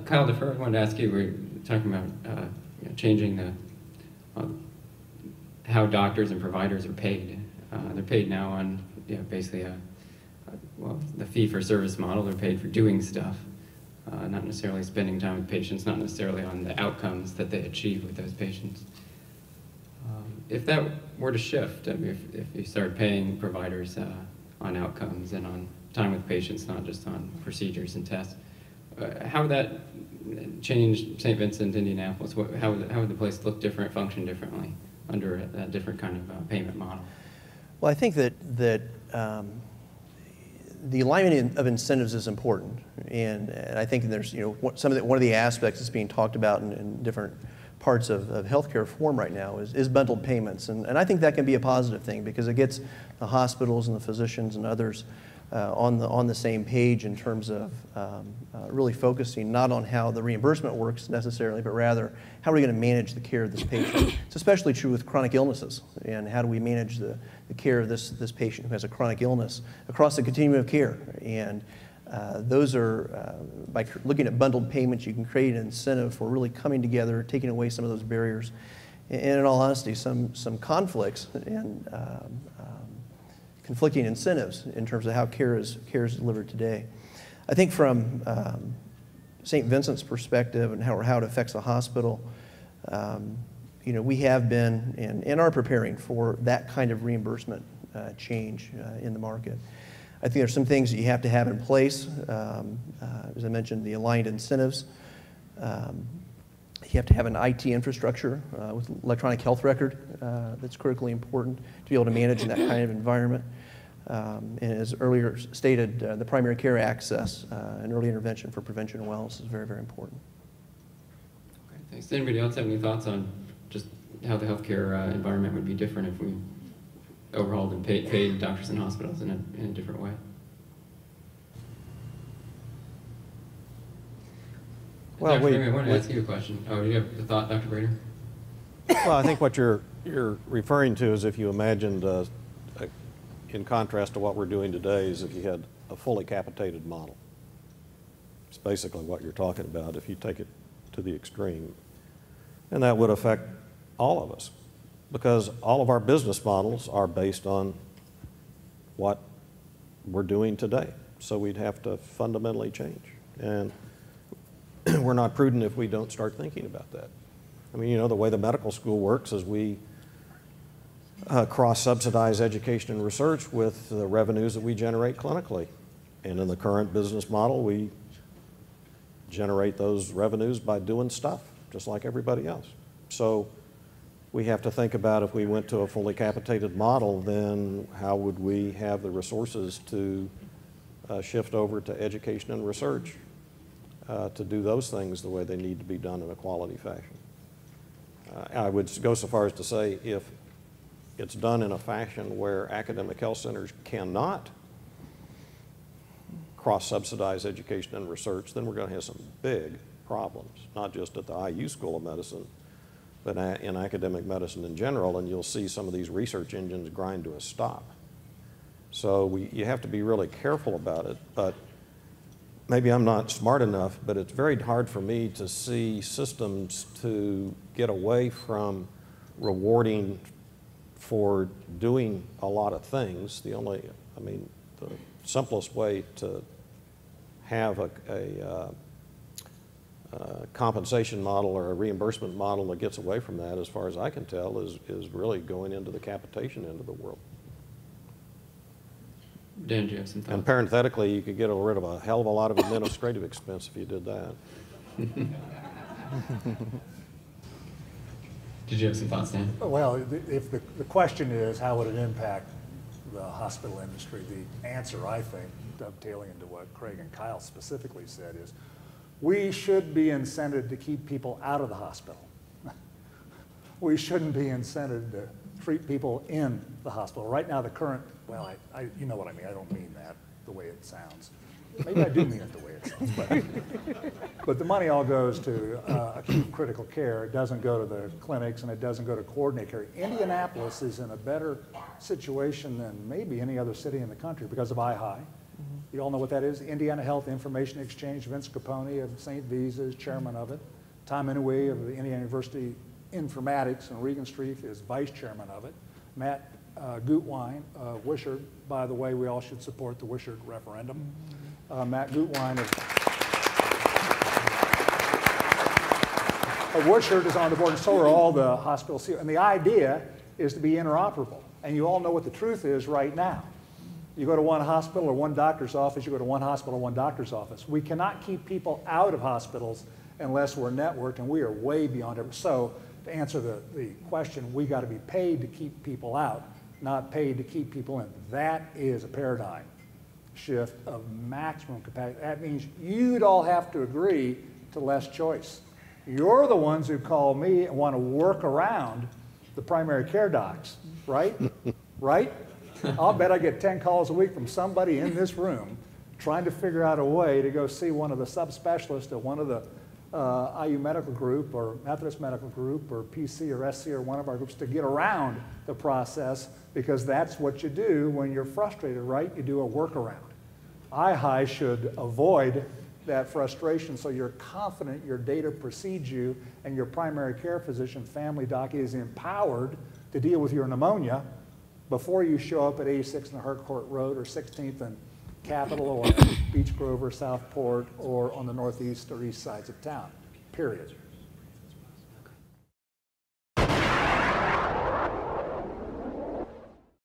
Kyle, Defur, I wanted to ask you, we're talking about changing the how doctors and providers are paid. They're paid now on basically the fee-for-service model. They're paid for doing stuff, not necessarily spending time with patients, not necessarily on the outcomes that they achieve with those patients. If that were to shift, I mean, if you start paying providers on outcomes and on time with patients, not just on procedures and tests, how would that change St. Vincent, Indianapolis? How would the place look different, function differently under a different kind of payment model? Well, I think that the alignment of incentives is important, and I think there's one of the aspects that's being talked about in different parts of healthcare reform right now is bundled payments, and I think that can be a positive thing because it gets the hospitals and the physicians and others on the same page in terms of really focusing not on how the reimbursement works necessarily, but rather how are we going to manage the care of this patient. It's especially true with chronic illnesses, and how do we manage the care of this patient who has a chronic illness across the continuum of care. And those are, by looking at bundled payments, you can create an incentive for really coming together, taking away some of those barriers, and in all honesty, some conflicts and conflicting incentives in terms of how care is delivered today. I think from St. Vincent's perspective and how it affects the hospital, we have been and are preparing for that kind of reimbursement change in the market. I think there's some things that you have to have in place. As I mentioned, the aligned incentives. You have to have an IT infrastructure with electronic health record that's critically important to be able to manage in that kind of environment. And as earlier stated, the primary care access and early intervention for prevention and wellness is very, very important. Okay, thanks. Does anybody else have any thoughts on just how the healthcare environment would be different if we overhauled and paid doctors and hospitals in a different way? Well, Dr. I wanted to ask you a question. Oh, do you have a thought, Dr. Brater? Well, I think what you're referring to is if you imagined, in contrast to what we're doing today, is if you had a fully capitated model. It's basically what you're talking about if you take it to the extreme. And that would affect all of us because all of our business models are based on what we're doing today. So we'd have to fundamentally change. And we're not prudent if we don't start thinking about that. I mean, the way the medical school works is we cross-subsidize education and research with the revenues that we generate clinically. And in the current business model, we generate those revenues by doing stuff, just like everybody else. So we have to think about if we went to a fully capitated model, then how would we have the resources to shift over to education and research to do those things the way they need to be done in a quality fashion. I would go so far as to say if it's done in a fashion where academic health centers cannot cross-subsidize education and research, then we're going to have some big problems, not just at the IU School of Medicine, but in academic medicine in general, and you'll see some of these research engines grind to a stop. So you have to be really careful about it, but maybe I'm not smart enough, but it's very hard for me to see systems to get away from rewarding for doing a lot of things. The simplest way to have a compensation model or a reimbursement model that gets away from that, as far as I can tell, is really going into the capitation end of the world. Dan, do you have some thoughts? And parenthetically, you could get rid of a hell of a lot of administrative expense if you did that. Did you have some thoughts, Dan? Well, if the question is how would it impact the hospital industry, the answer, I think, dovetailing into what Craig and Kyle specifically said, is we should be incented to keep people out of the hospital. We shouldn't be incented to treat people in the hospital. Right now, the current, well, you know what I mean. I don't mean that the way it sounds. Maybe I do mean it the way it sounds, but the money all goes to acute critical care. It doesn't go to the clinics, and it doesn't go to coordinate care. Indianapolis is in a better situation than maybe any other city in the country because of IHI, You all know what that is? Indiana Health Information Exchange. Vince Capone of St. V's is chairman of it. Tom Inouye of the Indiana University Informatics and Regan Street is vice chairman of it. Matt Gutwein of Wishart. By the way, we all should support the Wishart referendum. Matt Gutwein of Wishart is on the board, and so are all the hospitals. And the idea is to be interoperable. And you all know what the truth is right now. You go to one hospital or one doctor's office, you go to one hospital or one doctor's office. We cannot keep people out of hospitals unless we're networked, and we are way beyond it. So to answer the question, we got to be paid to keep people out, not paid to keep people in. That is a paradigm shift of maximum capacity. That means you'd all have to agree to less choice. You're the ones who call me and want to work around the primary care docs, right? Right? I'll bet I get 10 calls a week from somebody in this room trying to figure out a way to go see one of the subspecialists at one of the IU Medical Group or Methodist Medical Group or PC or SC or one of our groups to get around the process, because that's what you do when you're frustrated, right? You do a workaround. IHI should avoid that frustration, so you're confident your data precedes you and your primary care physician, family doc is empowered to deal with your pneumonia before you show up at 86th and Harcourt Road or 16th and Capitol or Beech Grove or Southport or on the northeast or east sides of town, period.